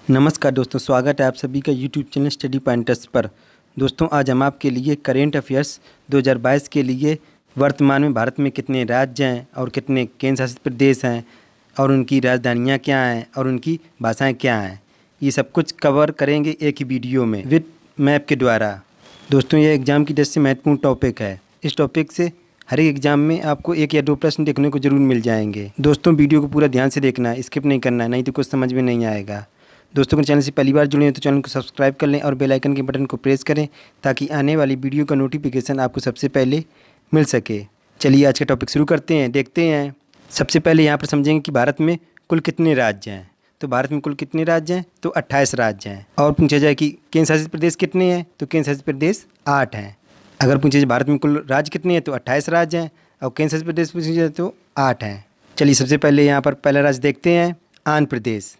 नमस्कार दोस्तों, स्वागत है आप सभी का यूट्यूब चैनल स्टडी पॉइंटर्स पर। दोस्तों, आज हम आपके लिए करेंट अफेयर्स 2022 के लिए वर्तमान में भारत में कितने राज्य हैं और कितने केंद्र शासित प्रदेश हैं और उनकी राजधानियां क्या हैं और उनकी भाषाएं क्या हैं, ये सब कुछ कवर करेंगे एक ही वीडियो में विद मैप के द्वारा। दोस्तों, ये एग्ज़ाम की दृष्टि से महत्वपूर्ण टॉपिक है। इस टॉपिक से हर एक एग्जाम में आपको एक या दो प्रश्न देखने को जरूर मिल जाएंगे। दोस्तों, वीडियो को पूरा ध्यान से देखना है, स्किप नहीं करना है, नहीं तो कुछ समझ में नहीं आएगा। दोस्तों, अगर चैनल से पहली बार जुड़े हैं तो चैनल को सब्सक्राइब कर लें और बेल आइकन के बटन को प्रेस करें ताकि आने वाली वीडियो का नोटिफिकेशन आपको सबसे पहले मिल सके। चलिए आज का टॉपिक शुरू करते हैं, देखते हैं। सबसे पहले यहाँ पर समझेंगे कि भारत में कुल कितने राज्य हैं। तो भारत में कुल कितने राज्य हैं? तो 28 राज्य हैं। और पूछा जाए कि केंद्र शासित प्रदेश कितने हैं? तो केंद्र शासित प्रदेश 8 हैं। अगर पूछे जाए भारत में कुल राज्य कितने हैं? तो 28 राज्य हैं। और केंद्र शासित प्रदेश पूछे जाए तो 8 हैं। चलिए सबसे पहले यहाँ पर पहला राज्य देखते हैं, आंध्र प्रदेश।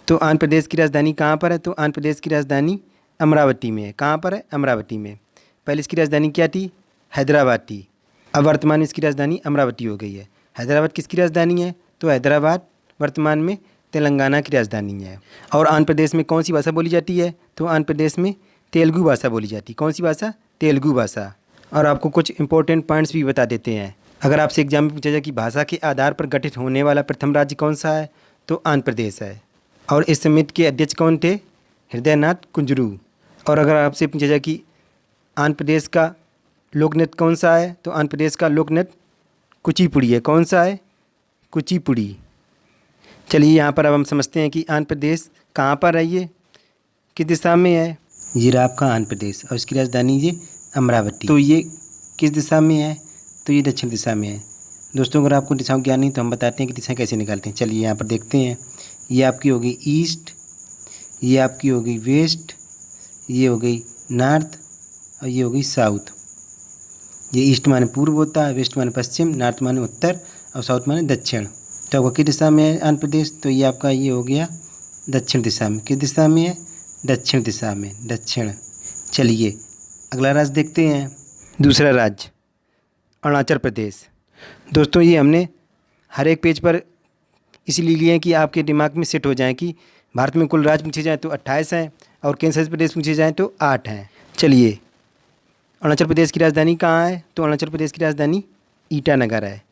तो आंध्र प्रदेश की राजधानी कहाँ पर है? तो आंध्र प्रदेश की राजधानी अमरावती में है। कहाँ पर है? अमरावती में। पहले इसकी राजधानी क्या थी? हैदराबाद थी। अब वर्तमान में इसकी राजधानी अमरावती हो गई है। हैदराबाद किसकी राजधानी है? तो हैदराबाद वर्तमान में तेलंगाना की राजधानी है। और आंध्र प्रदेश में कौन सी भाषा बोली जाती है? तो आंध्र प्रदेश में तेलुगु भाषा बोली जाती है। कौन सी भाषा? तेलुगु भाषा। और आपको कुछ इंपॉर्टेंट पॉइंट्स भी बता देते हैं। अगर आपसे एग्जाम में पूछा जाए कि भाषा के आधार पर गठित होने वाला प्रथम राज्य कौन सा है? तो आंध्र प्रदेश है। और इस समिति के अध्यक्ष कौन थे? हृदयनाथ कुंजरू। और अगर आपसे पूछा जाए कि आंध्र प्रदेश का लोक नृत्य कौन सा है? तो आंध्र प्रदेश का लोक नृत्य कुचिपुड़ी है। कौन सा है? कुचिपुड़ी। चलिए यहाँ पर अब हम समझते हैं कि आंध्र प्रदेश कहाँ पर है, ये किस दिशा में है। ये रहा आपका आंध्र प्रदेश और इसकी राजधानी ये अमरावती। तो ये किस दिशा में है? तो ये दक्षिण दिशा में है। दोस्तों, अगर आपको दिशाओं ज्ञान नहीं तो हम बताते हैं कि दिशा कैसे निकालते हैं। चलिए यहाँ पर देखते हैं। ये आपकी हो गई ईस्ट, ये आपकी हो गई वेस्ट, ये हो गई नॉर्थ और ये हो गई साउथ। ये ईस्ट माने पूर्व होता है, वेस्ट माने पश्चिम, नॉर्थ माने उत्तर और साउथ माने दक्षिण। तो आपका किस दिशा में है आंध्र प्रदेश? तो ये आपका ये हो गया दक्षिण दिशा में। किस दिशा में है? दक्षिण दिशा में, दक्षिण। चलिए अगला राज्य देखते हैं, दूसरा राज्य अरुणाचल प्रदेश। दोस्तों, ये हमने हर एक पेज पर इसलिए लिए हैं कि आपके दिमाग में सेट हो जाए कि भारत में कुल राज्य पूछे जाएँ तो 28 हैं और केंद्र शासित प्रदेश पूछे जाएँ तो 8 हैं। चलिए, अरुणाचल प्रदेश की राजधानी कहाँ है? तो अरुणाचल प्रदेश की राजधानी ईटानगर है।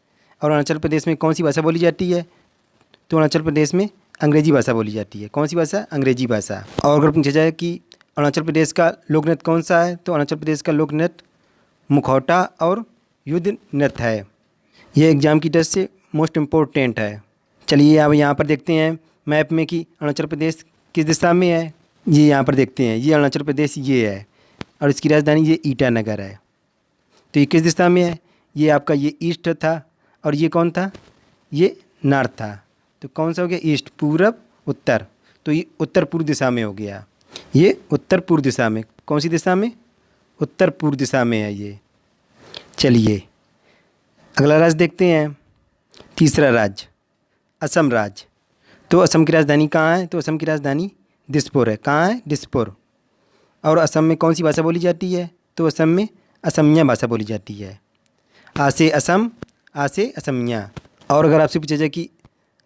और अरुणाचल प्रदेश में कौन सी भाषा बोली जाती है? तो अरुणाचल प्रदेश में अंग्रेजी भाषा बोली जाती है। कौन सी भाषा? अंग्रेजी भाषा। और अगर पूछा जाए कि अरुणाचल प्रदेश का लोक नृत्य कौन सा है? तो अरुणाचल प्रदेश का लोक नृत्य मुखौटा और युद्ध नृत्य है। यह एग्जाम की दृष्टि से मोस्ट इम्पोर्टेंट है। चलिए अब यहाँ पर देखते हैं मैप में कि अरुणाचल प्रदेश किस दिशा में है। ये यहाँ पर देखते हैं, ये अरुणाचल प्रदेश ये है और इसकी राजधानी ये ईटानगर है। तो ये किस दिशा में है? ये आपका ये ईस्ट था और ये कौन था? ये नॉर्थ था। तो कौन सा हो गया? ईस्ट, पूरब, उत्तर। तो ये उत्तर पूर्व दिशा में हो गया। ये उत्तर पूर्व दिशा में। कौन सी दिशा में? उत्तर पूर्व दिशा में है ये। चलिए अगला राज्य देखते हैं, तीसरा राज्य असम राज्य। तो असम की राजधानी कहाँ है? तो असम की राजधानी दिसपुर है। कहाँ है? दिसपुर। और असम में कौन सी भाषा बोली जाती है? तो असम में असमिया भाषा बोली जाती है। आ से असम, आ से असमिया। और अगर आपसे पूछा जाए कि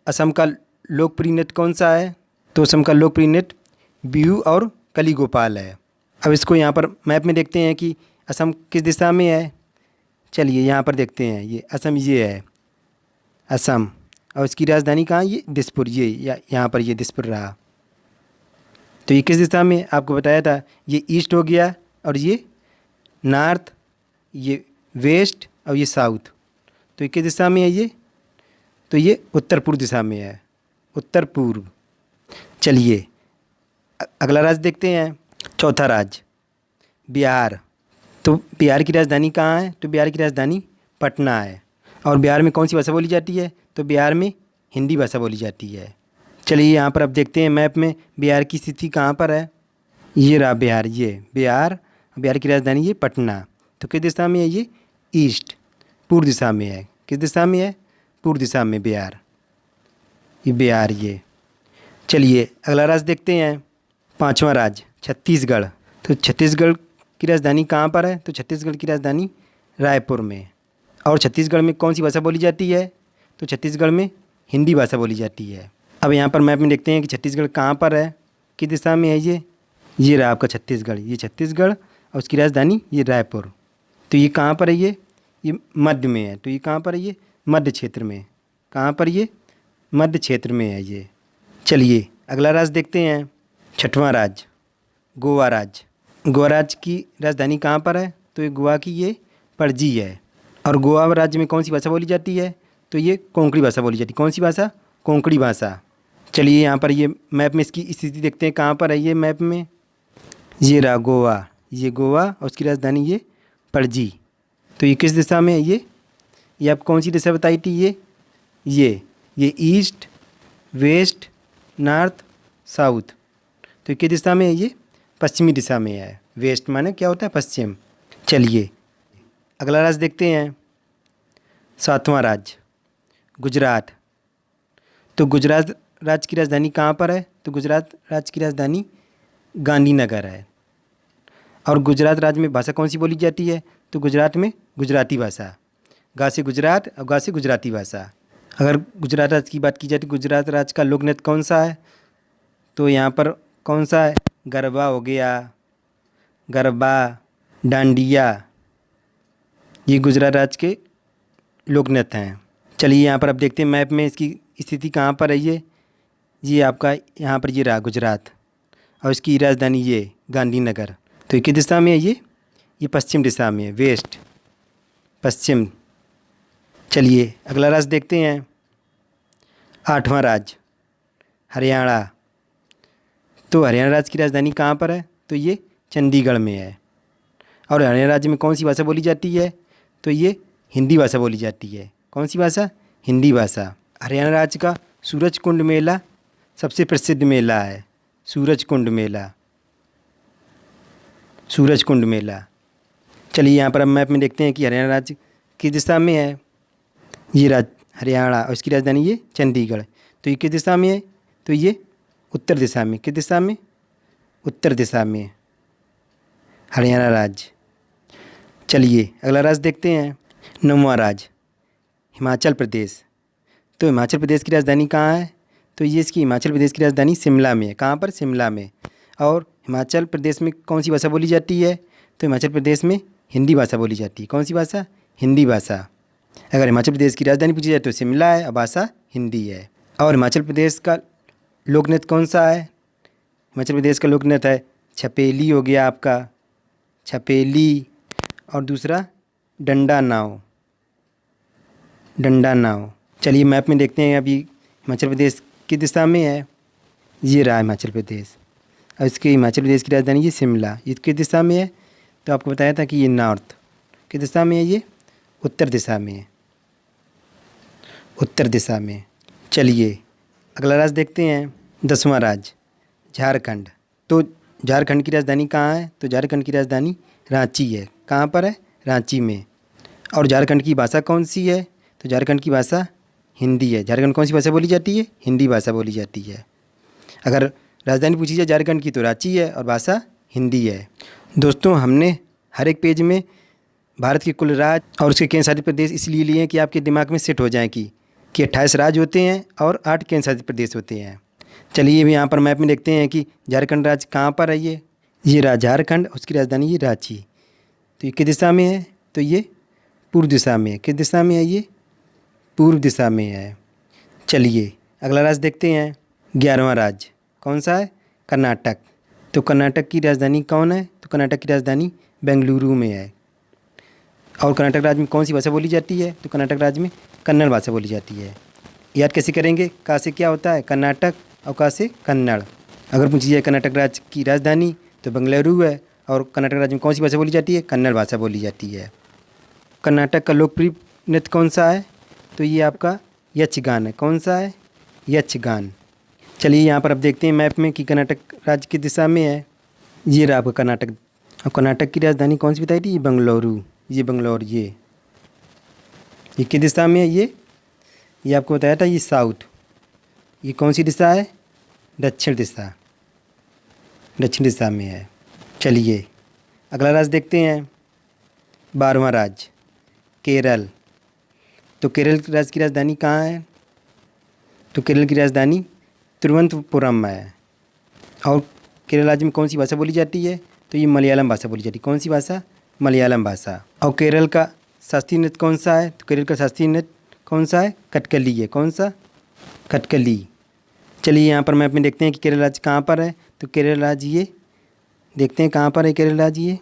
असम का लोकप्रिय नृत्य कौन सा है? तो असम का लोकप्रिय नृत्य बिहू और कली गोपाल है। अब इसको यहाँ पर मैप में देखते हैं कि असम किस दिशा में है। चलिए यहाँ पर देखते हैं, ये असम ये है असम और इसकी राजधानी कहाँ? ये दिसपुर। ये यहाँ पर ये दिसपुर रहा। तो ये किस दिशा में? आपको बताया था, ये ईस्ट हो गया और ये नॉर्थ, ये वेस्ट और ये साउथ। तो ये किस दिशा में है ये? तो ये उत्तर पूर्व दिशा में है, उत्तर पूर्व। चलिए अगला राज्य देखते हैं, चौथा राज्य बिहार। तो बिहार की राजधानी कहाँ है? तो बिहार की राजधानी पटना है। और बिहार में कौन सी भाषा बोली जाती है? तो बिहार में हिंदी भाषा बोली जाती है। चलिए यहाँ पर अब देखते हैं मैप में बिहार की स्थिति कहाँ पर है। ये रहा बिहार, ये बिहार। बिहार की राजधानी ये पटना। तो किस दिशा में है ये? ईस्ट, पूर्व दिशा में है। किस दिशा में है? पूर्व दिशा में बिहार, ये बिहार ये। चलिए अगला राज्य देखते हैं, पांचवा राज्य छत्तीसगढ़। तो छत्तीसगढ़ की राजधानी कहाँ पर है? तो छत्तीसगढ़ की राजधानी रायपुर में। और छत्तीसगढ़ में कौन सी भाषा बोली जाती है? तो छत्तीसगढ़ में हिंदी भाषा बोली जाती है। अब यहाँ पर मैप में देखते हैं कि छत्तीसगढ़ कहाँ पर है। किस दिशा में है ये रहा आपका छत्तीसगढ़, ये छत्तीसगढ़ और उसकी राजधानी ये रायपुर। तो ये कहाँ पर है ये मध्य में है। तो ये कहाँ पर है ये मध्य क्षेत्र में। कहाँ पर ये मध्य क्षेत्र में है ये। चलिए अगला राज्य देखते हैं, छठवां राज्य गोवा राज्य। गोवा राज्य की राजधानी कहाँ पर है, तो ये गोवा की ये पणजी है। और गोवा राज्य में कौन सी भाषा बोली जाती है, तो ये कोंकणी भाषा बोली जाती है। कौन सी भाषा, कोंकणी भाषा। चलिए यहाँ पर ये मैप में इसकी स्थिति देखते हैं, कहाँ पर है ये मैप में। ये रहा गोवा, ये गोवा और उसकी राजधानी ये पणजी। तो ये किस दिशा में है ये आप कौन सी दिशा बताई थी ये ईस्ट वेस्ट नॉर्थ साउथ। तो किस दिशा में है ये पश्चिमी दिशा में है। वेस्ट माने क्या होता है, पश्चिम। चलिए अगला राज्य देखते हैं, सातवां राज्य गुजरात। तो गुजरात राज्य की राजधानी कहाँ पर है, तो गुजरात राज्य की राजधानी गांधीनगर है। और गुजरात राज्य में भाषा कौन सी बोली जाती है, तो गुजरात में गुजराती भाषा। गा से गुजरात और गा से गुजराती भाषा। अगर गुजरात राज्य की बात की जाए तो गुजरात राज्य का लोक नृत्य कौन सा है, तो यहाँ पर कौन सा है, गरबा हो गया, गरबा, डांडिया, ये गुजरात राज्य के लोक नृत्य हैं। चलिए यहाँ पर अब देखते हैं मैप में इसकी स्थिति कहाँ पर है ये आपका यहाँ पर ये रहा गुजरात और इसकी राजधानी ये गांधीनगर। तो ये किस दिशा में है ये पश्चिम दिशा में है, वेस्ट पश्चिम। चलिए अगला राज्य देखते हैं, आठवां राज्य हरियाणा। तो हरियाणा राज्य की राजधानी कहाँ पर है, तो ये चंडीगढ़ में है। और हरियाणा राज्य में कौन सी भाषा बोली जाती है, तो ये हिंदी भाषा बोली जाती है। कौन सी भाषा, हिंदी भाषा। हरियाणा राज्य का सूरज कुंड मेला सबसे प्रसिद्ध मेला है, सूरज कुंड मेला, सूरज कुंड मेला। चलिए यहाँ पर अब मैप में देखते हैं कि हरियाणा राज्य किस दिशा में है। ये राज्य हरियाणा और इसकी राजधानी ये चंडीगढ़। तो ये किस दिशा में है, तो ये उत्तर दिशा में। किस दिशा में, उत्तर दिशा में हरियाणा राज्य। चलिए अगला राज्य देखते हैं, नौवां राज्य हिमाचल प्रदेश। तो हिमाचल प्रदेश की राजधानी कहाँ है, तो ये इसकी हिमाचल प्रदेश की राजधानी शिमला में है। कहाँ पर, शिमला में। और हिमाचल प्रदेश में कौन सी भाषा बोली जाती है, तो हिमाचल प्रदेश में हिंदी भाषा बोली जाती है। कौन सी भाषा, हिंदी भाषा। अगर हिमाचल प्रदेश की राजधानी पूछी जाए तो शिमला है और भाषा हिंदी है। और हिमाचल प्रदेश का लोक नृत्य कौन सा है, हिमाचल प्रदेश का लोक नृत्य है छपेली हो गया आपका, छपेली। और दूसरा डंडा नाव, डंडा नाव। चलिए मैप में देखते हैं अभी हिमाचल प्रदेश की दिशा में है। ये रहा हिमाचल प्रदेश और इसके हिमाचल प्रदेश की राजधानी ये शिमला। ये किस दिशा में है, तो आपको बताया था कि ये नॉर्थ किस दिशा में है, ये उत्तर दिशा में है, उत्तर दिशा में। चलिए अगला राज्य देखते हैं, 10वां राज्य झारखंड। तो झारखंड की राजधानी कहाँ है, तो झारखंड की राजधानी रांची है। कहाँ पर है, रांची में। और झारखंड की भाषा कौन सी है, तो झारखंड की भाषा हिंदी है। झारखंड कौन सी भाषा बोली जाती है, हिंदी भाषा बोली जाती है। अगर राजधानी पूछी जाए झारखंड की तो रांची है और भाषा हिंदी है। दोस्तों हमने हर एक पेज में भारत के कुल राज्य और उसके केंद्र शासित प्रदेश इसलिए लिए हैं कि आपके दिमाग में सेट हो जाए कि 28 राज्य होते हैं और 8 केंद्र शासित प्रदेश होते हैं। चलिए भी यहाँ पर मैप में देखते हैं कि झारखंड राज्य कहाँ पर है। ये रहा झारखंड, उसकी राजधानी ये रांची। तो ये किस दिशा में है, तो ये पूर्व दिशा में है। किस दिशा में है, ये पूर्व दिशा में है। चलिए अगला राज्य देखते हैं, 11वां राज्य कौन सा है, कर्नाटक। तो कर्नाटक की राजधानी कौन है, तो कर्नाटक की राजधानी बेंगलुरु में है। और कर्नाटक राज्य में कौन सी भाषा बोली जाती है, तो कर्नाटक राज्य में कन्नड़ भाषा बोली जाती है। याद कैसे करेंगे, का से क्या होता है कर्नाटक और का से कन्नड़। अगर पूछी जाए कर्नाटक राज्य की राजधानी तो बेंगलुरु है और कर्नाटक राज्य में कौन सी भाषा बोली जाती है, कन्नड़ भाषा बोली जाती है। कर्नाटक का लोकप्रिय नृत्य कौन सा है, तो ये आपका यक्षगान है। कौन सा है, यक्षगान। चलिए यहाँ पर अब देखते हैं मैप में कि कर्नाटक राज्य की दिशा में है। ये रहा आपका कर्नाटक। और कर्नाटक की राजधानी कौन सी बताई थी, ये बेंगलुरु। ये बेंगलोर, ये किस दिशा में है, ये आपको बताया था, ये साउथ। ये कौन सी दिशा है, दक्षिण दिशा, दक्षिण दिशा में है। चलिए अगला राज्य देखते हैं, 12वां राज्य केरल। तो केरल राज्य की राजधानी कहाँ है, तो केरल की राजधानी तिरुवनंतपुरम है। और केरल राज्य में कौन सी भाषा बोली जाती है? तो ये मलयालम भाषा बोली जाती है। कौन सी भाषा? मलयालम भाषा। और केरल का शास्त्रीय नृत्य कौन सा है? तो केरल का शास्त्रीय नृत्य कौन सा है? कथकली है। कौन सा? कथकली। चलिए यहाँ पर मैप में देखते हैं कि केरल राज्य कहाँ पर है। तो केरल राज्य ये देखते हैं कहाँ पर है केरल राज्य।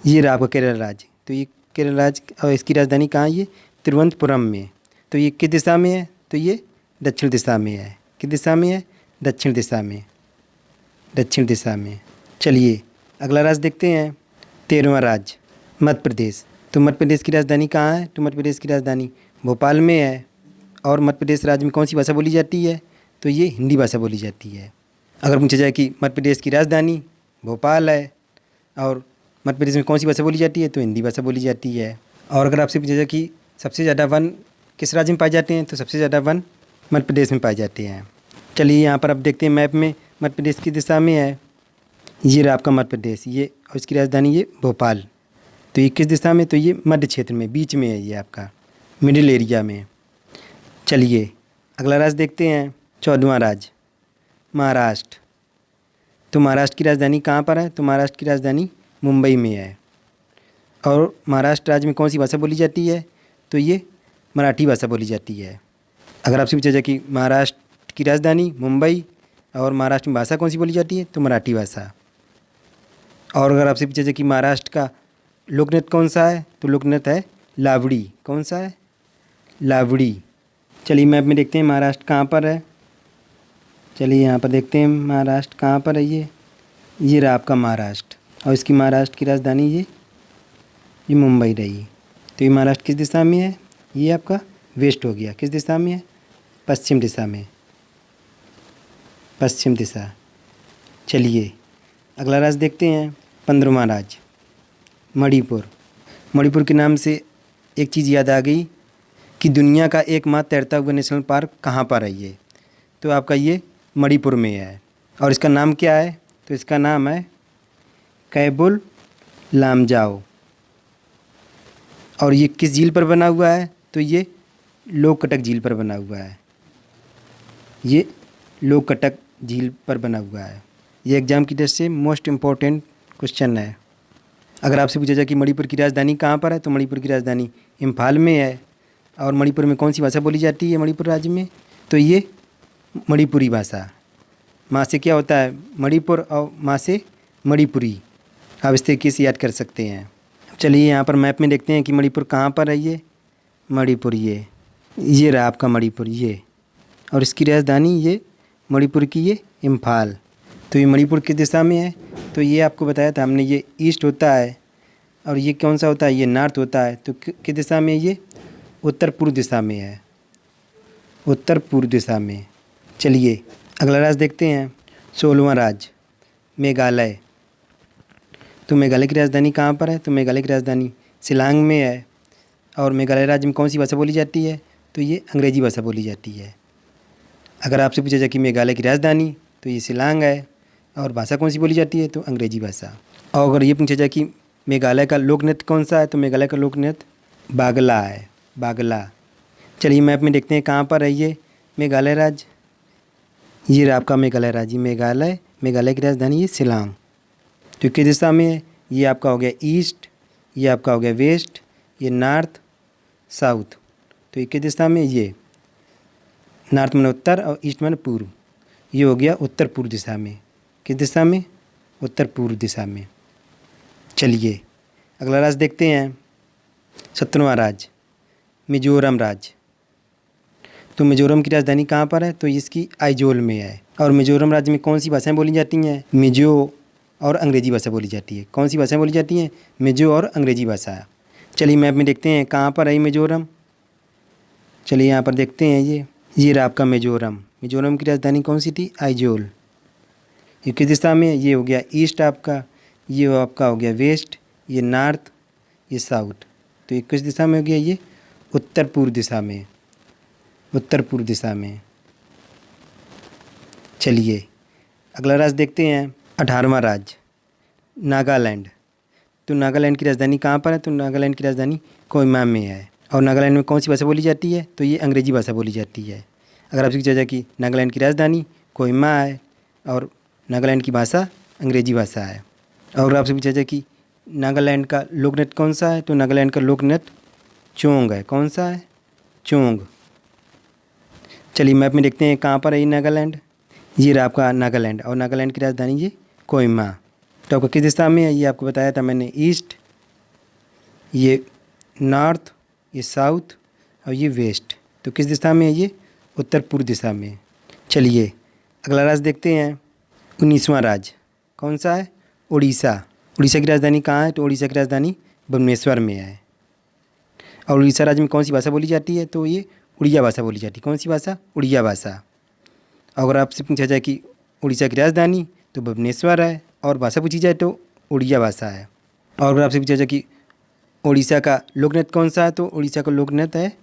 ये रहा आपका केरल राज्य। तो ये केरल राज्य और इसकी राजधानी कहाँ है? ये तिरुवनंतपुरम में। तो ये किस दिशा में है? तो ये दक्षिण दिशा में है। किस दिशा में है? दक्षिण दिशा में। दक्षिण दिशा में। चलिए अगला राज्य देखते हैं। 13वां राज्य मध्य प्रदेश। तो मध्य प्रदेश की राजधानी कहाँ है? तो मध्य प्रदेश की राजधानी भोपाल में है। और मध्य प्रदेश राज्य में कौन सी भाषा बोली जाती है? तो ये हिंदी भाषा बोली जाती है। अगर पूछा जाए कि मध्य प्रदेश की राजधानी भोपाल है और मध्य प्रदेश में कौन सी भाषा बोली जाती है? तो हिंदी भाषा बोली जाती है। और अगर आपसे पूछा जाए कि सबसे ज़्यादा वन किस राज्य में पाए जाते हैं? तो सबसे ज़्यादा वन मध्य प्रदेश में पाए जाते हैं। चलिए यहाँ पर अब देखते हैं मैप में मध्य प्रदेश की दिशा में है। ये रहा आपका मध्य प्रदेश। ये और इसकी राजधानी ये भोपाल। तो ये किस दिशा में? तो ये मध्य क्षेत्र में, बीच में है ये आपका, मिडिल एरिया में। चलिए अगला राज्य देखते हैं। 14वां राज्य महाराष्ट्र। तो महाराष्ट्र की राजधानी कहाँ पर है? तो महाराष्ट्र की राजधानी मुंबई में है। और महाराष्ट्र राज्य में कौन सी भाषा बोली जाती है? तो ये मराठी भाषा बोली जाती है। अगर आपसे पूछा जाए कि महाराष्ट्र की राजधानी मुंबई और महाराष्ट्र में भाषा कौन सी बोली जाती है? तो मराठी भाषा। और अगर आपसे पूछा जाए कि महाराष्ट्र का लोक नृत्य कौन सा है? तो लोक नृत्य है लावड़ी। कौन सा है? लावड़ी। चलिए मैप में देखते हैं महाराष्ट्र कहाँ पर है। चलिए यहाँ पर देखते हैं महाराष्ट्र कहाँ पर है। ये रहा आपका महाराष्ट्र। और इसकी महाराष्ट्र की राजधानी ये मुंबई रही। तो ये महाराष्ट्र किस दिशा में है? ये आपका वेस्ट हो गया। किस दिशा में है? पश्चिम दिशा में। पश्चिम दिशा। चलिए अगला राज्य देखते हैं। 15वां राज्य मणिपुर। मणिपुर के नाम से एक चीज़ याद आ गई कि दुनिया का एकमात्र तैरता हुआ नेशनल पार्क कहाँ पर है ये? तो आपका ये मणिपुर में है। और इसका नाम क्या है? तो इसका नाम है कैबुल लामजाओ। और ये किस झील पर बना हुआ है? तो ये लोककटक झील पर बना हुआ है। ये लोककटक झील पर बना हुआ है। ये एग्ज़ाम की दृष्टि से मोस्ट इम्पोर्टेंट क्वेश्चन है। अगर आपसे पूछा जाए कि मणिपुर की राजधानी कहाँ पर है? तो मणिपुर की राजधानी इम्फाल में है। और मणिपुर में कौन सी भाषा बोली जाती है मणिपुर राज्य में? तो ये मणिपुरी भाषा। माँ से क्या होता है? मणिपुर और माँ से मणिपुरी। आप इस तरीके से याद कर सकते हैं। चलिए यहाँ पर मैप में देखते हैं कि मणिपुर कहाँ पर है। ये मणिपुर ये रहा आपका मणिपुर ये। और इसकी राजधानी ये मणिपुर की ये इम्फाल। तो ये मणिपुर किस दिशा में है? तो ये आपको बताया था हमने, ये ईस्ट होता है। और ये कौन सा होता है? ये नॉर्थ होता है। तो किस दिशा में? ये उत्तर पूर्व दिशा में है। उत्तर पूर्व दिशा में। चलिए अगला राज्य देखते हैं। 16वां राज्य मेघालय। तो मेघालय की राजधानी कहाँ पर है? तो मेघालय की राजधानी शिलांग में है। और मेघालय राज्य में कौन सी भाषा बोली जाती है? तो ये अंग्रेजी भाषा बोली जाती है। अगर आपसे पूछा जाए कि मेघालय की राजधानी, तो ये शिलांग है। और भाषा कौन सी बोली जाती है? तो अंग्रेजी भाषा। और अगर ये पूछा जाए कि मेघालय का लोक नृत्य कौन सा है? तो मेघालय का लोक नृत्य बागला है। बागला। चलिए मैप में देखते हैं कहाँ पर है ये मेघालय राज्य। ये रहा आपका मेघालय राज्य मेघालय की राजधानी ये शिलांग। तो किस दिशा में है? ये आपका हो गया ईस्ट, ये आपका हो गया वेस्ट, ये नॉर्थ, साउथ। तो ये किस दिशा में? ये नॉर्थ माने उत्तर और ईस्ट माने पूर्व। ये हो गया उत्तर पूर्व दिशा में। किस दिशा में? उत्तर पूर्व दिशा में। चलिए अगला राज्य देखते हैं। 17वां राज्य मिजोरम राज्य। तो मिजोरम की राजधानी कहाँ पर है? तो इसकी आइजोल में है। और मिजोरम राज्य में कौन सी भाषाएं बोली जाती हैं? मिजो और अंग्रेजी भाषा बोली जाती है। कौन सी भाषाएं बोली जाती हैं? मिजो और अंग्रेजी भाषा। चलिए मैप में देखते हैं कहाँ पर है मिजोरम। चलिए यहाँ पर देखते हैं। ये रहा आपका मिजोरम। मिजोरम की राजधानी कौन सी थी? आइजोल। ये किस दिशा में? ये हो गया ईस्ट आपका, ये आपका हो गया वेस्ट, ये नॉर्थ, ये साउथ। तो ये किस दिशा में हो गया? ये उत्तर पूर्व दिशा में। उत्तर पूर्व दिशा में। चलिए अगला राज्य देखते हैं। 18वां राज्य नागालैंड। तो नागालैंड की राजधानी कहाँ पर है? तो नागालैंड की राजधानी कोहिमा में है। और नागालैंड में कौन सी भाषा बोली जाती है? तो ये अंग्रेजी भाषा बोली जाती है। अगर आपसे पूछा जाए कि नागालैंड की राजधानी कोहिमा है और नागालैंड की भाषा अंग्रेजी भाषा है। और आपसे पूछा जाए कि नागालैंड का लोक नृत्य कौन सा है, तो नागालैंड का लोक नृत्य चोंग है। कौन सा है? चोंग। चलिए मैप में देखते हैं कहाँ पर है ये नागालैंड। ये रहा आपका नागालैंड, और नागालैंड की राजधानी ये कोहिमा। तो आपका किस दिशा में है ये आपको बताया था मैंने, ईस्ट, ये नॉर्थ, ये साउथ और ये वेस्ट। तो किस दिशा में है ये? उत्तर पूर्व दिशा में। चलिए अगला राज्य देखते हैं, 19वां राज्य कौन सा है? उड़ीसा। उड़ीसा की राजधानी कहाँ है? तो उड़ीसा की राजधानी भुवनेश्वर में है। और उड़ीसा राज्य में कौन सी भाषा बोली जाती है? तो ये उड़िया भाषा बोली जाती है। कौन सी भाषा? उड़िया भाषा। अगर आपसे पूछा जाए कि उड़ीसा की राजधानी, तो भुवनेश्वर है, और भाषा पूछी जाए तो उड़िया भाषा है। और अगर आपसे पूछा जाए कि उड़ीसा का लोक नृत्य कौन सा है, तो उड़ीसा का लोक नृत्य है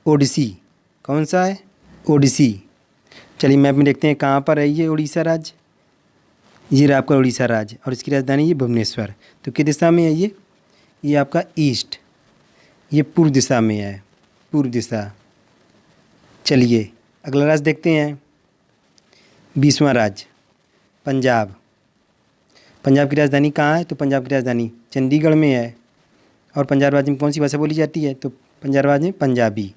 ओडिसी। कौन सा है? ओडिसी। चलिए मैप में देखते हैं कहाँ पर है ये उड़ीसा राज्य। ये रहा आपका उड़ीसा राज्य, और इसकी राजधानी ये भुवनेश्वर। तो किस दिशा में है ये आपका ईस्ट, ये पूर्व दिशा में है, पूर्व दिशा। चलिए अगला राज्य देखते हैं, 20वां राज्य पंजाब। पंजाब की राजधानी कहाँ है? तो पंजाब की राजधानी चंडीगढ़ में है। और पंजाब राज्य में कौन सी भाषा बोली जाती है? तो पंजाब राज्य में पंजाबी।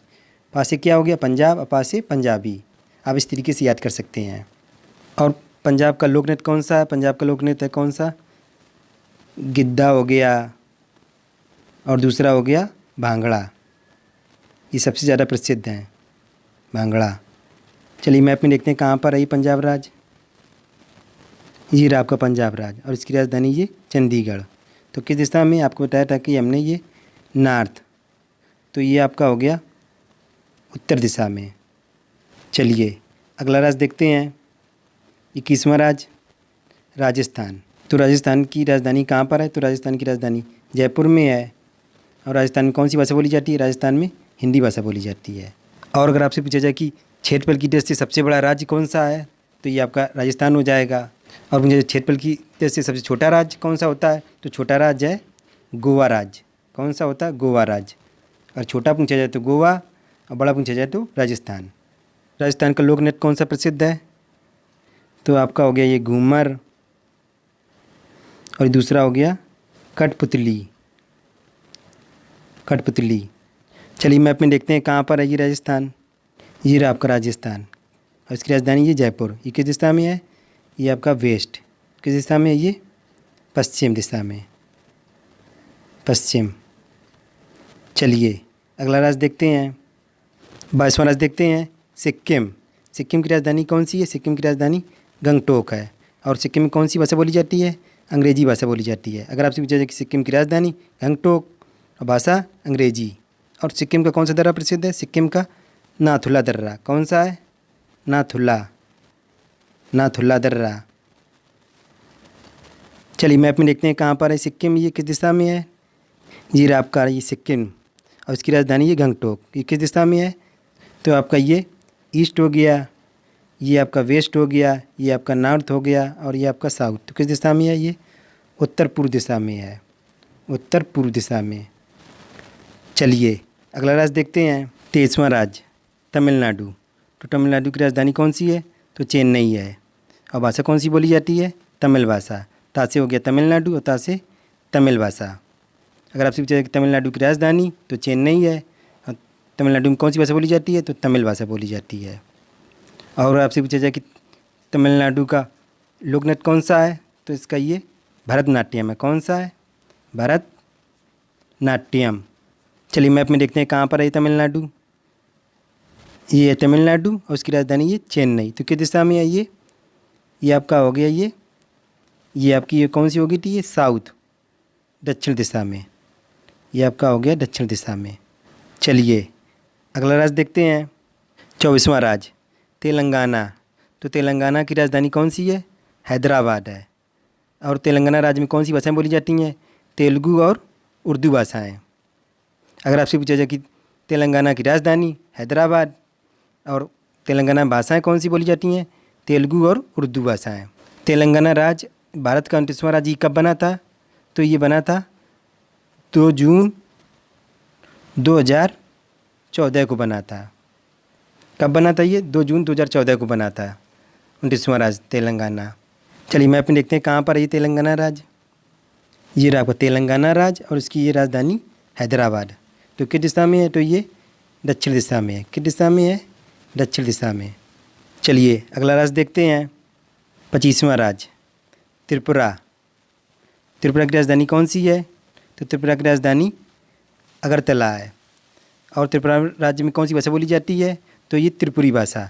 पास से क्या हो गया? पंजाब, और पास से पंजाबी। आप इस तरीके से याद कर सकते हैं। और पंजाब का लोक नृत्य कौन सा है? पंजाब का लोक नृत्य है कौन सा? गिद्धा हो गया, और दूसरा हो गया भांगड़ा। ये सबसे ज़्यादा प्रसिद्ध हैं, भांगड़ा। चलिए मैप में देखते हैं कहाँ पर है ये पंजाब राज्य। ये रहा आपका पंजाब राज्य, और इसकी राजधानी ये चंडीगढ़। तो किस दिशा में? आपको बताया था कि हमने ये नॉर्थ, तो ये आपका हो गया उत्तर दिशा में। चलिए अगला राज्य देखते हैं, 21वां राज्य राजस्थान। तो राजस्थान की राजधानी कहाँ पर है? तो राजस्थान की राजधानी जयपुर में है। और राजस्थान में कौन सी भाषा बोली जाती है? राजस्थान में हिंदी भाषा बोली जाती है। और अगर आपसे पूछा जाए कि क्षेत्रफल की दृष्टि से सबसे बड़ा राज्य कौन सा है, तो ये आपका राजस्थान हो जाएगा। और मुझे क्षेत्रफल की दृष्टि से सबसे छोटा राज्य कौन सा होता है? तो छोटा राज्य है गोवा राज्य। कौन सा होता है? गोवा राज्य। और छोटा पूछा जाए तो गोवा, और बड़ा पूछा जाए तो राजस्थान। राजस्थान का लोक नृत्य कौन सा प्रसिद्ध है? तो आपका हो गया ये घूमर, और दूसरा हो गया कठपुतली। कठपुतली। चलिए मैप में देखते हैं कहाँ पर है ये राजस्थान। ये रहा आपका राजस्थान, और इसकी राजधानी ये जयपुर। ये किस दिशा में है? ये आपका वेस्ट। किस दिशा में है ये? पश्चिम दिशा में, पश्चिम। चलिए अगला राज्य देखते हैं, 22वां राज्य देखते हैं, सिक्किम। सिक्किम की राजधानी कौन सी है? सिक्किम की राजधानी गंगटोक है। और सिक्किम में कौन सी भाषा बोली जाती है? अंग्रेजी भाषा बोली जाती है। अगर आपसे पूछा जाए कि सिक्किम की राजधानी गंगटोक, और भाषा अंग्रेजी। और सिक्किम का कौन सा दर्रा प्रसिद्ध है? सिक्किम का नाथुला दर्रा। कौन सा है? नाथुला, नाथुला दर्रा। चलिए मैप में देखते हैं कहाँ पर है सिक्किम। ये किस दिशा में है? ये रहा आपका ये सिक्किम, और इसकी राजधानी ये गंगटोक। ये किस दिशा में है? तो आपका ये ईस्ट हो गया, ये आपका वेस्ट हो गया, ये आपका नॉर्थ हो गया, और ये आपका साउथ। तो किस दिशा में है? ये उत्तर पूर्व दिशा में है, उत्तर पूर्व दिशा में। चलिए अगला राज्य देखते हैं, 23वां राज्य तमिलनाडु। तो तमिलनाडु की राजधानी कौन सी है? तो चेन्नई है। और भाषा कौन सी बोली जाती है? तमिल भाषा। ता से हो गया तमिलनाडु, और ता से तमिल भाषा। अगर आपसे पूछा जाए कि तमिलनाडु की राजधानी, तो चेन्नई है। और तमिलनाडु में कौन सी भाषा बोली जाती है? तो तमिल भाषा बोली जाती है। और आपसे पूछा जाए कि तमिलनाडु का लोक नृत्य कौन सा है? तो इसका ये भरतनाट्यम है। कौन सा है? भरतनाट्यम। चलिए मैप में देखते हैं कहाँ पर है तमिलनाडु। ये है तमिलनाडु, और उसकी राजधानी ये चेन्नई। तो किस दिशा में है ये आपका हो गया ये आपकी ये कौन सी होगी थी? ये साउथ, दक्षिण दिशा में। ये आपका हो गया दक्षिण दिशा में। चलिए अगला राज्य देखते हैं, 24वां राज्य तेलंगाना। तो तेलंगाना की राजधानी कौन सी है? हैदराबाद है। और तेलंगाना राज्य में कौन सी भाषाएं बोली जाती हैं? तेलुगु और उर्दू भाषाएं। अगर आपसे पूछा जाए कि तेलंगाना की राजधानी हैदराबाद, और तेलंगाना में भाषाएं कौन सी बोली जाती हैं? तेलुगु और उर्दू भाषाएं। तेलंगाना राज्य भारत का 29वां राज्य कब बना था? तो ये बना था 2 जून 2014 को बना था। कब बना था ये? 2 जून 2014 को बना था 29वां राज्य तेलंगाना। चलिए मैप में देखते हैं कहाँ पर है ये तेलंगाना राज्य। ये रहा आपका तेलंगाना राज्य और इसकी ये राजधानी हैदराबाद। तो किस दिशा में है? तो ये दक्षिण दिशा में है। किस दिशा में है? दक्षिण दिशा में। चलिए अगला राज्य देखते हैं, 25वां राज्य त्रिपुरा। त्रिपुरा की राजधानी कौन सी है? तो त्रिपुरा की राजधानी अगरतला है। और त्रिपुरा राज्य में कौन सी भाषा बोली जाती है? तो ये त्रिपुरी भाषा।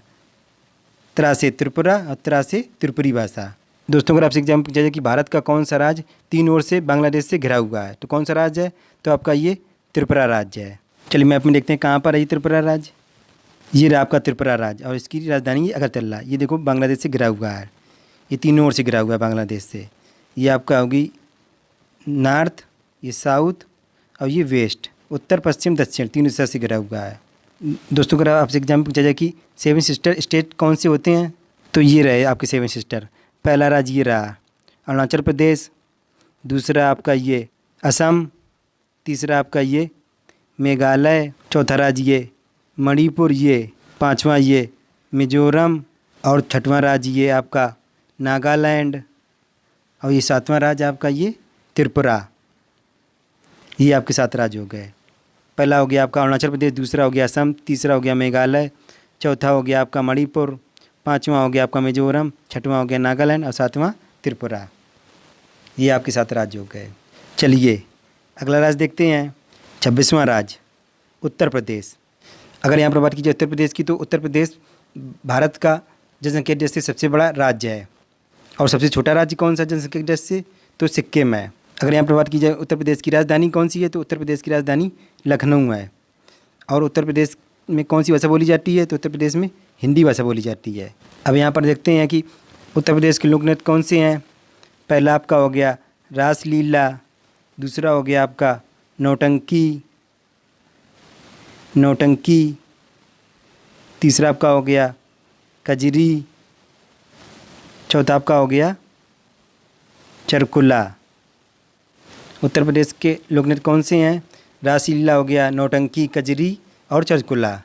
त्रा से त्रिपुरा और त्रा से त्रिपुरी भाषा। दोस्तों अगर आपसे एग्जाम पूछा जाए कि भारत का कौन सा राज्य तीन ओर से बांग्लादेश से घिरा हुआ है, तो कौन सा राज्य है? तो आपका ये त्रिपुरा राज्य है। चलिए मैप में देखते हैं कहाँ पर है ये त्रिपुरा राज्य। ये रहा आपका त्रिपुरा राज्य और इसकी राजधानी है अगरतला। ये देखो बांग्लादेश से घिरा हुआ है, ये तीनों ओर से घिरा हुआ है बांग्लादेश से। ये आपका होगी नॉर्थ, ये साउथ और ये वेस्ट, उत्तर पश्चिम दक्षिण, तीनों दिशा से घिरा हुआ है। दोस्तों अगर आपसे एग्जाम पूछा जाए कि 7 सिस्टर स्टेट कौन से होते हैं, तो ये रहे आपके 7 सिस्टर। पहला राज्य ये रहा अरुणाचल प्रदेश, दूसरा आपका ये असम, तीसरा आपका ये मेघालय, चौथा राज्य ये मणिपुर, ये पांचवा ये मिजोरम और छठवां राज्य ये आपका नागालैंड और ये सातवां राज्य आपका ये त्रिपुरा। ये आपके 7 राज्य हो गए। पहला हो गया आपका अरुणाचल प्रदेश, दूसरा हो गया असम, तीसरा हो गया मेघालय, चौथा हो गया आपका मणिपुर, पांचवा हो गया आपका मिजोरम, छठवां हो गया नागालैंड और सातवां त्रिपुरा। ये आपके 7 राज्य हो गए। चलिए अगला राज्य देखते हैं, 26वां राज्य उत्तर प्रदेश। अगर यहाँ पर बात की जाए उत्तर प्रदेश की, तो उत्तर प्रदेश भारत का जनसंख्या दृष्टि से सबसे बड़ा राज्य है। और सबसे छोटा राज्य कौन सा जनसंख्या दृष्टि से? तो सिक्किम है। अगर यहाँ पर बात की जाए उत्तर प्रदेश की राजधानी कौन सी है, तो उत्तर प्रदेश की राजधानी लखनऊ है। और उत्तर प्रदेश में कौन सी भाषा बोली जाती है? तो उत्तर प्रदेश में हिंदी भाषा बोली जाती है। अब यहाँ पर देखते हैं कि उत्तर प्रदेश के लोक नृत्य कौन से हैं। पहला आपका हो गया रासलीला, दूसरा हो गया आपका नौटंकी, तीसरा आपका हो गया कजरी, चौथा आपका हो गया चरकुला। उत्तर प्रदेश के लोक नृत्य कौन से हैं? रासलीला हो गया, नौटंकी, कजरी और चरकुला।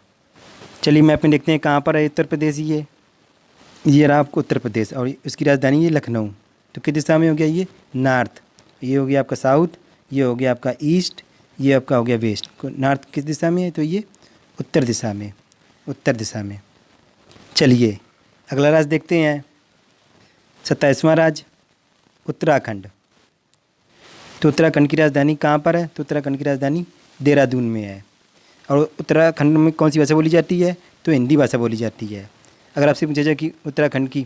चलिए मैप में देखते हैं कहाँ पर है उत्तर प्रदेश। ये रहा आपको उत्तर प्रदेश और इसकी राजधानी है लखनऊ। तो किस दिशा में हो गया? ये नॉर्थ, ये हो गया आपका साउथ, ये हो गया आपका ईस्ट, ये आपका हो गया वेस्ट। नॉर्थ किस दिशा में है? तो ये उत्तर दिशा में, उत्तर दिशा में। चलिए अगला राज्य देखते हैं, 27वां राज्य उत्तराखंड। तो उत्तराखंड की राजधानी कहाँ पर है? तो उत्तराखंड की राजधानी देहरादून में है। और उत्तराखंड में कौन सी भाषा बोली जाती है? तो हिंदी भाषा बोली जाती है। अगर आपसे पूछा जाए कि उत्तराखंड की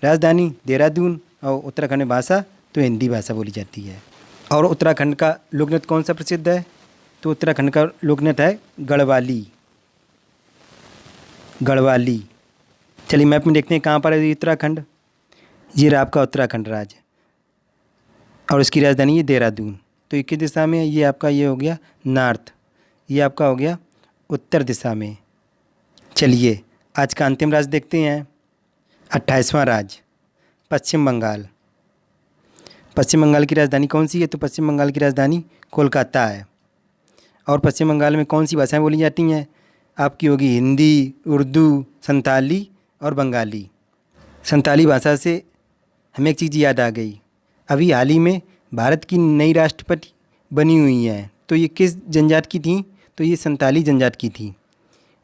राजधानी देहरादून और उत्तराखंड में भाषा, तो हिंदी भाषा बोली जाती है। और उत्तराखंड का लोक नृत्य कौन सा प्रसिद्ध है? तो उत्तराखंड का लोक नृत्य है गढ़वाली। चलिए मैप में देखते हैं कहाँ पर है उत्तराखंड। ये रहा आपका उत्तराखंड राज्य और इसकी राजधानी है देहरादून। तो ये किस दिशा में है? ये आपका ये हो गया नॉर्थ, ये आपका हो गया उत्तर दिशा में। चलिए आज का अंतिम राज्य देखते हैं, 28वां राज्य पश्चिम बंगाल। पश्चिम बंगाल की राजधानी कौन सी है? तो पश्चिम बंगाल की राजधानी कोलकाता है। और पश्चिम बंगाल में कौन सी भाषाएं बोली जाती हैं? आपकी होगी हिंदी, उर्दू, संताली और बंगाली। संताली भाषा से हमें एक चीज़ याद आ गई, अभी हाल ही में भारत की नई राष्ट्रपति बनी हुई है। तो ये किस जनजाति की थी? तो ये संताली जनजाति की थी।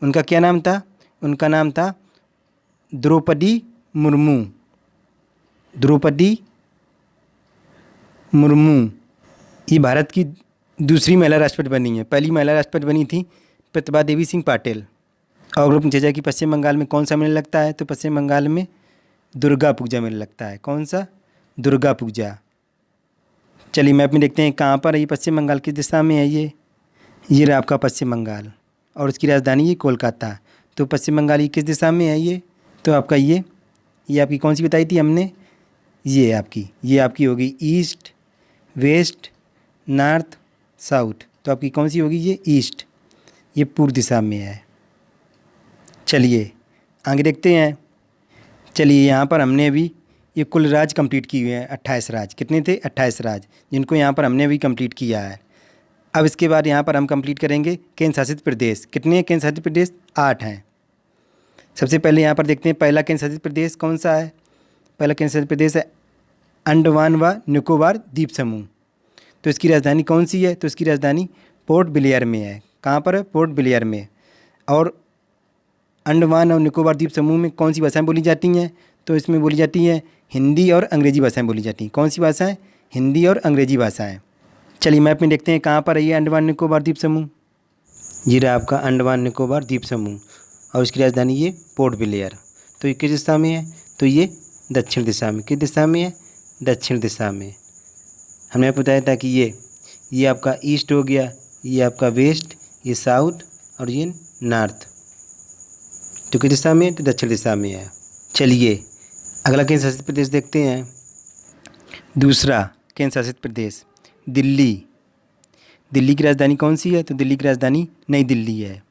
उनका क्या नाम था? उनका नाम था द्रौपदी मुर्मू। ये भारत की दूसरी महिला राष्ट्रपति बनी है। पहली महिला राष्ट्रपति बनी थी प्रतिभा देवी सिंह पाटिल। और अगर पूछा जाए कि पश्चिम बंगाल में कौन सा मेला लगता है, तो पश्चिम बंगाल में दुर्गा पूजा मेला लगता है। कौन सा? दुर्गा पूजा। चलिए मैप में देखते हैं कहाँ पर है ये पश्चिम बंगाल किस दिशा में है। ये रहा आपका पश्चिम बंगाल और इसकी राजधानी है कोलकाता। तो पश्चिम बंगाल ये किस दिशा में है? ये तो आपका ये आपकी कौन सी बताई थी हमने? ये आपकी होगी ईस्ट, वेस्ट, नॉर्थ, साउथ। तो आपकी कौन सी होगी? ये ईस्ट, ये पूर्व दिशा में है। चलिए आगे देखते हैं। चलिए यहाँ पर हमने अभी ये कुल राज्य कंप्लीट किए हुए हैं, 28 राज्य। कितने थे? 28 राज्य, जिनको यहाँ पर हमने अभी कंप्लीट किया है। अब इसके बाद यहाँ पर हम कंप्लीट करेंगे केंद्र शासित प्रदेश। कितने हैं केंद्र शासित प्रदेश? 8 हैं। सबसे पहले यहाँ पर देखते हैं पहला केंद्र शासित प्रदेश कौन सा है। पहला केंद्र शासित प्रदेश है अंडमान व निकोबार द्वीप समूह। तो इसकी राजधानी कौन सी है? तो इसकी राजधानी पोर्ट ब्लेयर में है। कहाँ पर है? पोर्ट ब्लेयर में। और अंडमान और निकोबार द्वीप समूह में कौन सी भाषाएं बोली जाती हैं? तो इसमें बोली जाती हैं हिंदी और अंग्रेजी भाषाएं बोली जाती हैं। कौन सी भाषाएं? हिंदी और अंग्रेजी भाषाएं। चलिए मैप में देखते हैं कहाँ पर है ये अंडमान निकोबार द्वीप समूह। ये रहा आपका अंडमान निकोबार द्वीप समूह और इसकी राजधानी ये पोर्ट ब्लेयर। तो ये किस दिशा में है? तो ये दक्षिण दिशा में। किस दिशा में है? दक्षिण दिशा में। हमने आपको बताया था कि ये आपका ईस्ट हो गया, ये आपका वेस्ट, ये साउथ और ये नॉर्थ। तो किस दिशा में? तो दक्षिण दिशा में है। चलिए अगला केंद्र शासित प्रदेश देखते हैं। दूसरा केंद्र शासित प्रदेश दिल्ली। दिल्ली की राजधानी कौन सी है? तो दिल्ली की राजधानी नई दिल्ली है।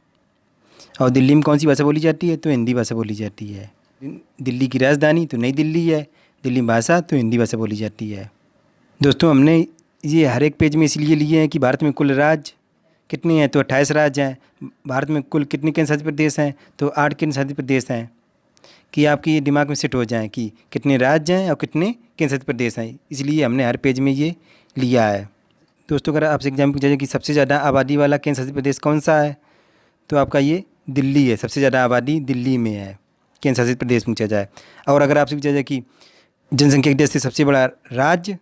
और दिल्ली में कौन सी भाषा बोली जाती है? तो हिंदी भाषा बोली जाती है। दिल्ली की राजधानी तो नई दिल्ली है, दिल्ली में भाषा तो हिंदी भाषा बोली जाती है। दोस्तों हमने ये हर एक पेज में इसलिए लिए हैं कि भारत में कुल राज्य कितने हैं? तो 28 राज्य हैं। भारत में कुल कितने केंद्र शासित प्रदेश हैं? तो 8 केंद्र शासित प्रदेश हैं, कि आपके ये दिमाग में सेट हो जाए कि कितने राज्य हैं और कितने केंद्र शासित प्रदेश हैं। इसलिए हमने हर पेज में ये लिया है। दोस्तों अगर आपसे एग्जाम पूछा जाए कि सबसे ज़्यादा आबादी वाला केंद्र शासित प्रदेश कौन सा है? तो आपका ये दिल्ली है। सबसे ज़्यादा आबादी दिल्ली में है, केंद्र शासित प्रदेश पूछा जाए। और अगर आपसे पूछा जाए कि जनसंख्या की दृष्टि से सबसे बड़ा राज्य,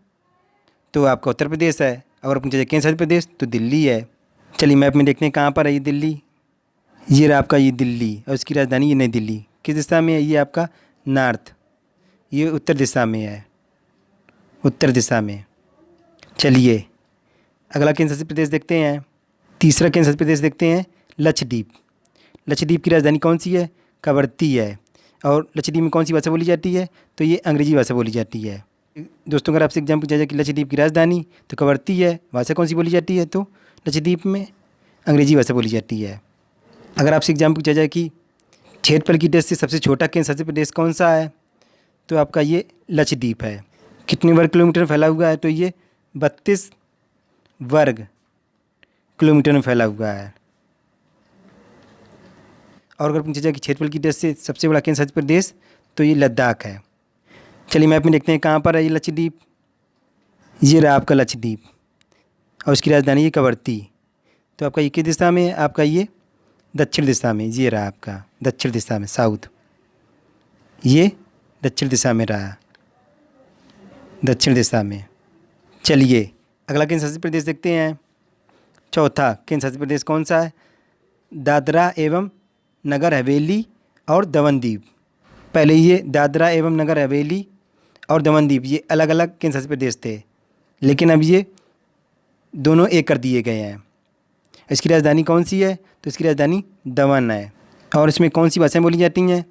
तो आपका उत्तर प्रदेश है। अगर पूछा जाए केंद्र शासित प्रदेश तो दिल्ली है। चलिए मैप में देखते हैं कहाँ पर है ये दिल्ली। ये रहा आपका ये दिल्ली और इसकी राजधानी ये नई दिल्ली। किस दिशा में है? ये आपका नॉर्थ, ये उत्तर दिशा में है, उत्तर दिशा में। चलिए अगला केंद्र शासित प्रदेश देखते हैं। तीसरा केंद्र शासित प्रदेश देखते हैं लक्षद्वीप। लक्षद्वीप की राजधानी कौन सी है? कवरत्ती है। और लक्षद्वीप में कौन सी भाषा बोली जाती है? तो ये अंग्रेजी भाषा बोली जाती है। दोस्तों अगर आपसे एग्जाम पूछा जाए कि लक्षद्वीप की राजधानी तो कवरत्ती है, भाषा कौन सी बोली जाती है? तो लक्षद्वीप में अंग्रेजी भाषा बोली जाती है। अगर आपसे एग्जाम पूछा जाए कि क्षेत्रफल की दृष्टि से सबसे छोटा केंद्र शासित प्रदेश कौन सा है? तो आपका ये लक्षद्वीप है। कितने वर्ग किलोमीटर फैला हुआ है? तो ये 32 वर्ग किलोमीटर में फैला हुआ है। और अगर पूछा जाए कि क्षेत्रफल की दृष्टि से सबसे बड़ा केंद्र शासित प्रदेश, तो ये लद्दाख है। चलिए मैप में देखते हैं कहाँ पर है ये लक्षद्वीप। ये रहा आपका लक्षद्वीप और उसकी राजधानी ये कवरत्ती। तो आपका ये किस दिशा में है? आपका ये दक्षिण दिशा में। ये रहा आपका दक्षिण दिशा में, साउथ। ये दक्षिण दिशा में रहा, दक्षिण दिशा में। चलिए अगला केंद्र शासित प्रदेश देखते हैं। चौथा केंद्र शासित प्रदेश कौन सा है? दादरा एवं नगर हवेली और दमन द्वीप। पहले ये दादरा एवं नगर हवेली और दमन द्वीप ये अलग अलग केंद्र शासित प्रदेश थे, लेकिन अब ये दोनों एक कर दिए गए हैं। इसकी राजधानी कौन सी है? तो इसकी राजधानी दमन है। और इसमें कौन सी भाषाएं बोली जाती हैं?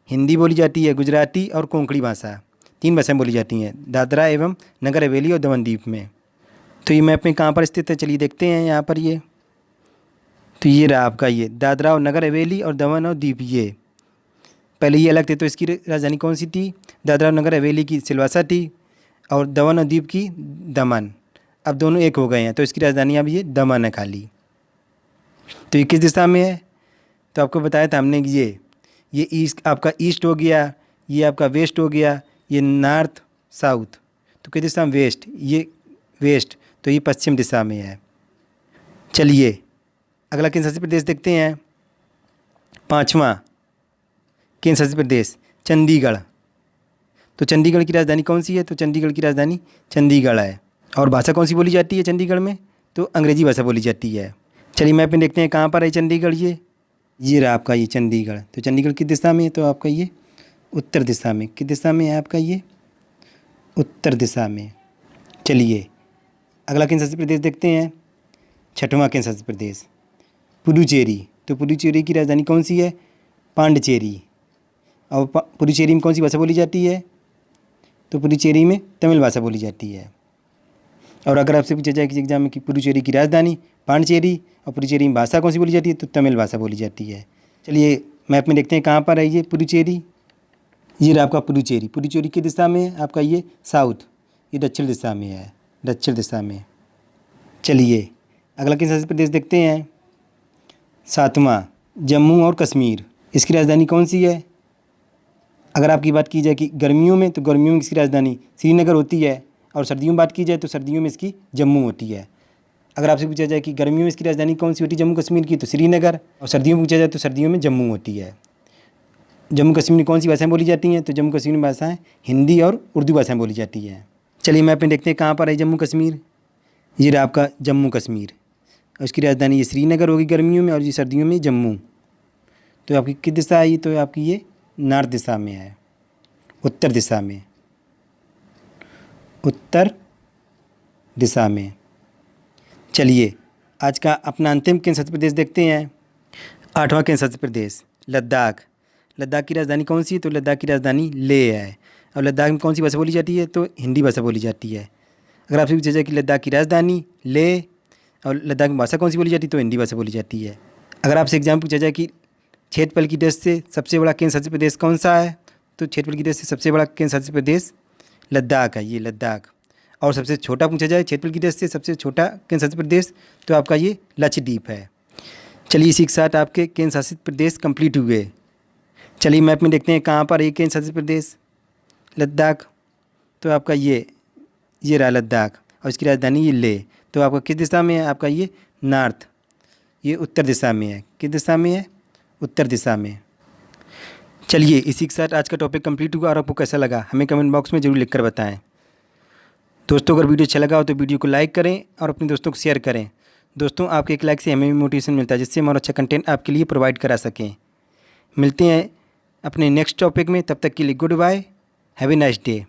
हिंदी बोली जाती है, गुजराती और कोंकणी भाषा, 3 भाषाएं बोली जाती हैं दादरा एवं नगर हवेली और दमन द्वीप में। तो ये मैप में कहाँ पर स्थित है? चलिए देखते हैं यहाँ पर ये। तो ये रहा आपका ये दादरा और नगर हवेली और दमन और द्वीप। ये पहले ये अलग थे, तो इसकी राजधानी कौन सी थी? दादरा और नगर हवेली की सिलवासा थी और दमन और द्वीप की दमन। अब दोनों एक हो गए हैं, तो इसकी राजधानी अब ये दमन है खाली। तो ये किस दिशा में है? तो आपको बताया था हमने कि ये ईस्ट, आपका ईस्ट हो गया, ये आपका वेस्ट हो गया, ये नॉर्थ साउथ। तो किस दिशा में? वेस्ट। ये वेस्ट, तो ये पश्चिम दिशा में है। चलिए अगला केंद्र शासित प्रदेश देखते हैं। 5वां केंद्र शासित प्रदेश चंडीगढ़। तो चंडीगढ़ की राजधानी कौन सी है? तो चंडीगढ़ की राजधानी चंडीगढ़ है। और भाषा कौन सी बोली जाती है चंडीगढ़ में? तो अंग्रेजी भाषा बोली जाती है। चलिए मैप में देखते हैं कहाँ पर है चंडीगढ़। ये रहा आपका ये चंडीगढ़। तो चंडीगढ़ किस दिशा में है? तो आपका ये उत्तर दिशा में। किस दिशा में है आपका ये? उत्तर दिशा में। चलिए अगला केंद्र शासित प्रदेश देखते हैं। 6वां केंद्र शासित प्रदेश पुडुचेरी। तो पुडुचेरी की राजधानी कौन सी है? पांडिचेरी। और पुडुचेरी में कौन सी भाषा बोली जाती है? तो पुडुचेरी में तमिल भाषा बोली जाती है। और अगर आपसे पूछा जाए किसी एग्जाम में कि पुडुचेरी की राजधानी पांडिचेरी और पुडुचेरी में भाषा कौन सी बोली जाती है? तो तमिल भाषा बोली जाती है। चलिए मैप में देखते हैं कहाँ पर है ये पुडुचेरी। ये रहा आपका पुडुचेरी। पुडुचेरी की दिशा में है आपका ये साउथ, ये दक्षिण दिशा में है, दक्षिण दिशा में। चलिए अगला केंद्र शासित प्रदेश देखते हैं। 7वां जम्मू और कश्मीर। इसकी राजधानी कौन सी है? अगर आपकी बात की जाए कि गर्मियों में, तो गर्मियों में इसकी राजधानी श्रीनगर होती है, और सर्दियों में बात की जाए तो सर्दियों में इसकी जम्मू होती है। अगर आपसे पूछा जाए कि गर्मियों में इसकी राजधानी कौन सी होती है जम्मू कश्मीर की, तो श्रीनगर, और सर्दियों में पूछा जाए तो सर्दियों में जम्मू होती है। जम्मू कश्मीर में कौन सी भाषाएं बोली जाती हैं, तो जम्मू कश्मीर में भाषाएं हिंदी और उर्दू भाषाएं बोली जाती हैं। चलिए मैप में देखते हैं कहाँ पर है जम्मू कश्मीर। ये रहा आपका जम्मू कश्मीर, और इसकी राजधानी ये श्रीनगर होगी गर्मियों में, और ये सर्दियों में जम्मू। तो आपकी किस दिशा आई, तो आपकी ये नॉर्थ दिशा में है, उत्तर दिशा में, उत्तर दिशा में। चलिए आज का अपना अंतिम केंद्र शासित प्रदेश देखते हैं। 8वां केंद्र शासित प्रदेश लद्दाख। लद्दाख की राजधानी कौन सी है, तो लद्दाख की राजधानी लेह है। और लद्दाख में कौन सी भाषा बोली जाती है, तो हिंदी भाषा बोली जाती है। अगर आपसे पूछा जाए कि लद्दाख की राजधानी लेह और लद्दाख में भाषा कौन सी बोली जाती है, तो हिंदी भाषा बोली जाती है। अगर आपसे एग्जाम पूछा जाए कि क्षेत्रफल की दृष्टि से सबसे बड़ा केंद्र शासित प्रदेश कौन सा है, तो क्षेत्रफल की दृष्टि से सबसे बड़ा केंद्र शासित प्रदेश लद्दाख है, ये लद्दाख। और सबसे छोटा पूछा जाए क्षेत्रफल की दृष्टि से सबसे छोटा केंद्र शासित प्रदेश, तो आपका ये लक्षद्वीप है। चलिए इसी के साथ आपके केंद्र शासित प्रदेश कंप्लीट हुए। चलिए मैप में देखते हैं कहाँ पर एक केंद्र शासित प्रदेश लद्दाख। तो आपका ये रहा लद्दाख, और इसकी राजधानी ये लेह। तो आपका किस दिशा में है, आपका ये नॉर्थ, ये उत्तर दिशा में है। किस दिशा में है, उत्तर दिशा में। चलिए इसी के साथ आज का टॉपिक कंप्लीट हुआ, और आपको कैसा लगा हमें कमेंट बॉक्स में ज़रूर लिखकर बताएं। दोस्तों अगर वीडियो अच्छा लगा हो तो वीडियो को लाइक करें और अपने दोस्तों को शेयर करें। दोस्तों आपके एक लाइक से हमें भी मोटिवेशन मिलता है, जिससे हम और अच्छा कंटेंट आपके लिए प्रोवाइड करा सकें। मिलते हैं अपने नेक्स्ट टॉपिक में, तब तक के लिए goodbye, have a nice day.